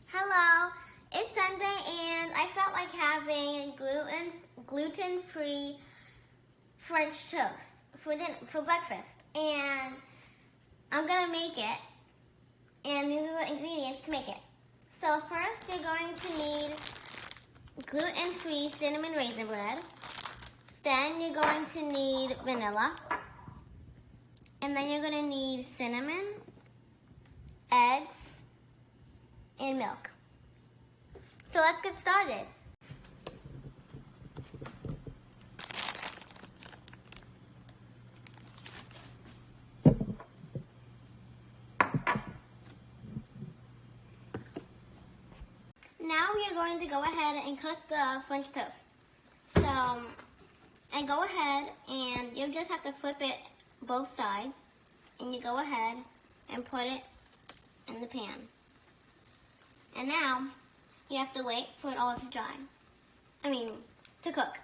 Hello, it's Sunday and I felt like having gluten-free French toast for breakfast. And I'm gonna make it, and these are the ingredients to make it. So first you're going to need gluten-free cinnamon raisin bread. Then you're going to need vanilla. And then you're gonna need cinnamon, eggs, and milk. So let's get started. Now we are going to go ahead and cook the French toast. And go ahead and you just have to flip it both sides, and you go ahead and put it in the pan. And now you have to wait for it all to dry. To cook.